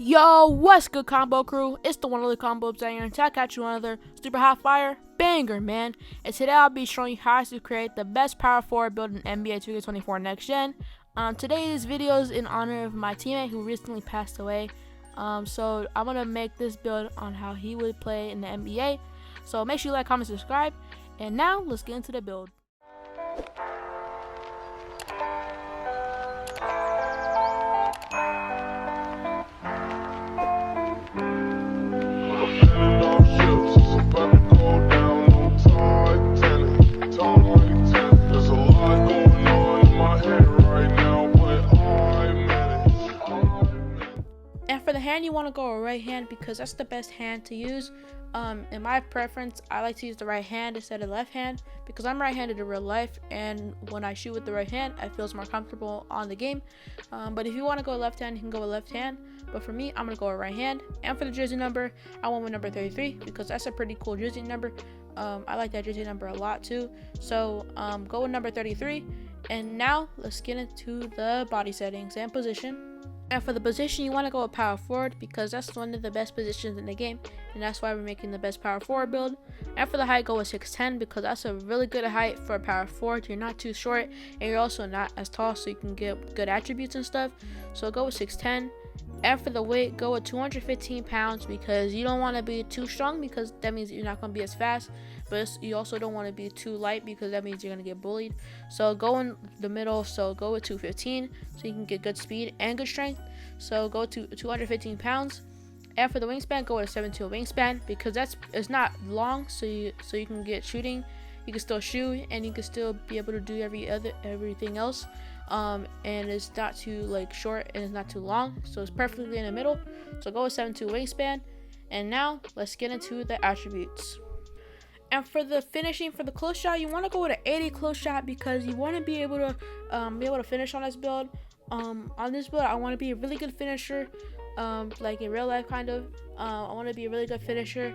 Yo, what's good, combo crew? It's the one only combo banger, and I got you another super hot fire banger, man. And today I'll be showing you how to create the best power forward build in NBA 2K24 Next Gen. Today's video is in honor of my teammate who recently passed away. So I'm gonna make this build on how he would play in the NBA. So make sure you like, comment, subscribe. And now let's get into the build. And for the hand, you want to go with right hand because that's the best hand to use. In my preference, I like to use the right hand instead of left hand because I'm right-handed in real life, and when I shoot with the right hand, I feel more comfortable on the game. But if you want to go left hand, you can go with left hand. But for me, I'm gonna go with right hand. And for the jersey number, I went with number 33 because that's a pretty cool jersey number. I like that jersey number a lot too. So go with number 33. And now let's get into the body settings and position. And for the position, you want to go with power forward because that's one of the best positions in the game, and that's why we're making the best power forward build. And for the height, go with 6'10" because that's a really good height for a power forward. You're not too short, and you're also not as tall, so you can get good attributes and stuff. So go with 6'10". And for the weight, go with 215 pounds because you don't want to be too strong because that means you're not going to be as fast, but you also don't want to be too light because that means you're going to get bullied. So go in the middle, so go with 215 so you can get good speed and good strength. So go to 215 pounds. And for the wingspan, go with a 7'2" wingspan because it's not long, so you can get shooting. You can still shoot and you can still be able to do everything else. And it's not too short and it's not too long, so it's perfectly in the middle. So go with 7'2" wingspan. And now let's get into the attributes. And for the finishing, for the close shot, you want to go with an 80 close shot because you want to be able to finish on this build. On this build, I want to be a really good finisher, like in real life kind of. I want to be a really good finisher,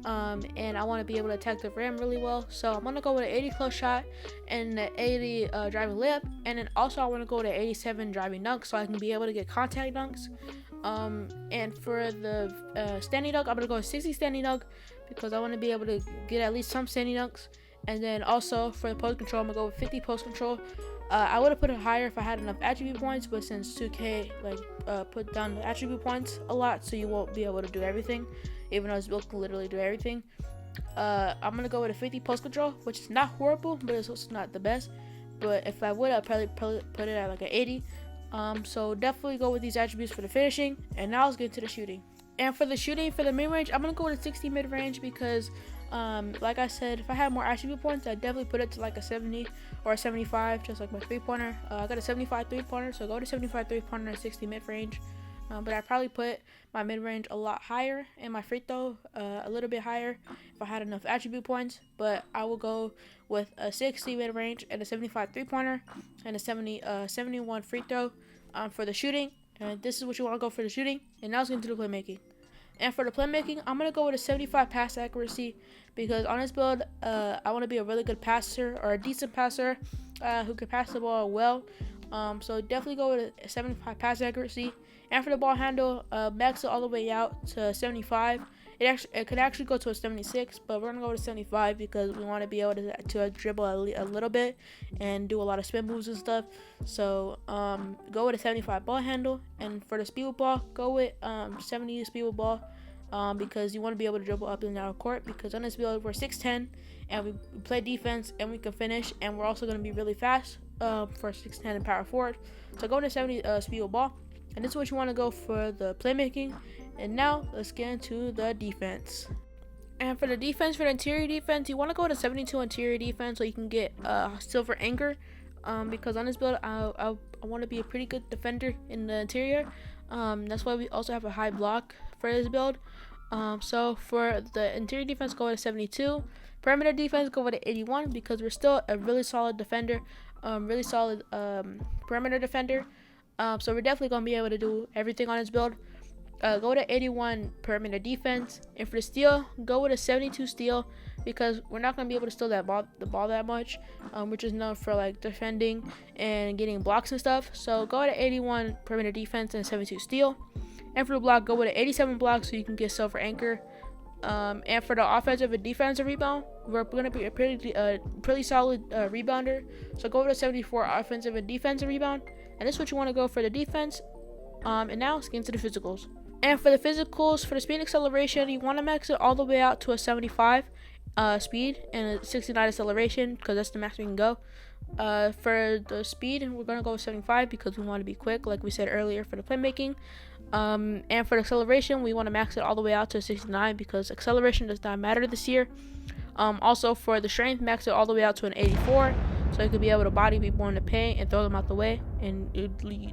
and I want to be able to attack the rim really well. So I'm going to go with an 80 close shot and an 80 driving layup, and then also I want to go with an 87 driving dunk so I can be able to get contact dunks. And for the standing dunk, I'm going to go with 60 standing dunk because I want to be able to get at least some standing dunks. And then also for the post control, I'm going to go with 50 post control. I would have put it higher if I had enough attribute points, but since 2K put down the attribute points a lot, so you won't be able to do everything, even though this build can literally do everything. I'm gonna go with a 50 post control, which is not horrible, but it's also not the best. But if I would, I'd probably put it at like an 80. So definitely go with these attributes for the finishing. And now let's get to the shooting. And for the shooting, for the mid-range, I'm gonna go with a 60 mid-range because like I said, if I had more attribute points, I'd definitely put it to like a 70 or a 75, just like my three-pointer. I got a 75 three-pointer, so go to 75 three-pointer and 60 mid-range. But I'd probably put my mid-range a lot higher and my free throw a little bit higher if I had enough attribute points. But I will go with a 60 mid-range and a 75 three-pointer and a 71 free throw for the shooting. And this is what you want to go for the shooting. And now let's get into the playmaking. And for the playmaking, I'm going to go with a 75 pass accuracy because on this build, I want to be a really good passer or a decent passer who can pass the ball well. So definitely go with a 75 pass accuracy. And for the ball handle, max it all the way out to 75. It could actually go to a 76, but we're going to go with a 75 because we want to be able to dribble a little bit and do a lot of spin moves and stuff. So go with a 75 ball handle. And for the speed with ball, go with 70 speed with ball because you want to be able to dribble up and down the court because on this build, we're 6'10", and we play defense and we can finish, and we're also going to be really fast for 6'10" and power forward. So go with a 70 speed with ball. And this is what you want to go for the playmaking. And now let's get into the defense. And for the defense, for the interior defense, you want to go to 72 interior defense so you can get silver anchor. Because on this build, I want to be a pretty good defender in the interior. That's why we also have a high block for this build. So for the interior defense, go with a 72. Perimeter defense, go with an 81 because we're still a really solid defender, really solid perimeter defender. So we're definitely going to be able to do everything on this build. Go to 81 perimeter defense. And for the steal, go with a 72 steal because we're not going to be able to steal the ball that much, which is known for like defending and getting blocks and stuff. So go to 81 perimeter defense and 72 steal. And for the block, go with an 87 block so you can get silver anchor. And for the offensive and defensive rebound, we're going to be a pretty solid rebounder. So go with a 74 offensive and defensive rebound. And this is what you want to go for the defense. And now let's get into the physicals. And for the physicals, for the speed acceleration, you want to max it all the way out to a 75 speed and a 69 acceleration, because that's the max we can go. For the speed, we're going to go with 75 because we want to be quick, like we said earlier for the playmaking. And for the acceleration, we want to max it all the way out to 69 because acceleration does not matter this year. Also for the strength, max it all the way out to an 84 so you could be able to body people in the paint and throw them out the way, and you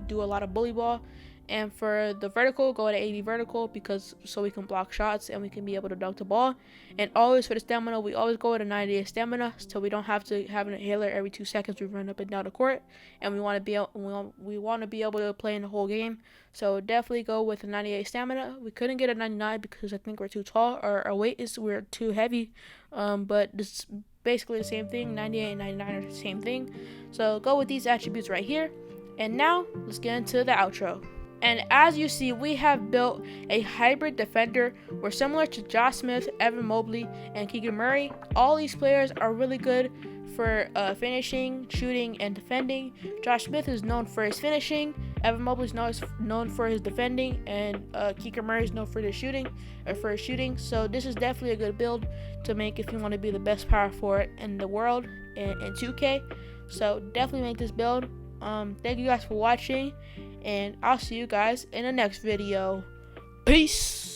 do a lot of bully ball. And for the vertical, go at 80 vertical because so we can block shots and we can be able to dunk the ball. And always for the stamina, we always go at a 98 stamina so we don't have to have an inhaler every 2 seconds. We run up and down the court, and we want to be able to play in the whole game. So definitely go with a 98 stamina. We couldn't get a 99 because I think we're too tall, or our weight is we're too heavy. But this basically the same thing. 98 and 99 are the same thing. So go with these attributes right here. And now let's get into the outro. And as you see, we have built a hybrid defender. We're similar to Josh Smith, Evan Mobley, and Keegan Murray. All these players are really good for finishing, shooting, and defending. Josh Smith is known for his finishing, Evan Mobley is known for his defending, and Keegan Murray is known for his shooting. So this is definitely a good build to make if you want to be the best power forward in the world in 2K. So definitely make this build. Thank you guys for watching, and I'll see you guys in the next video. Peace.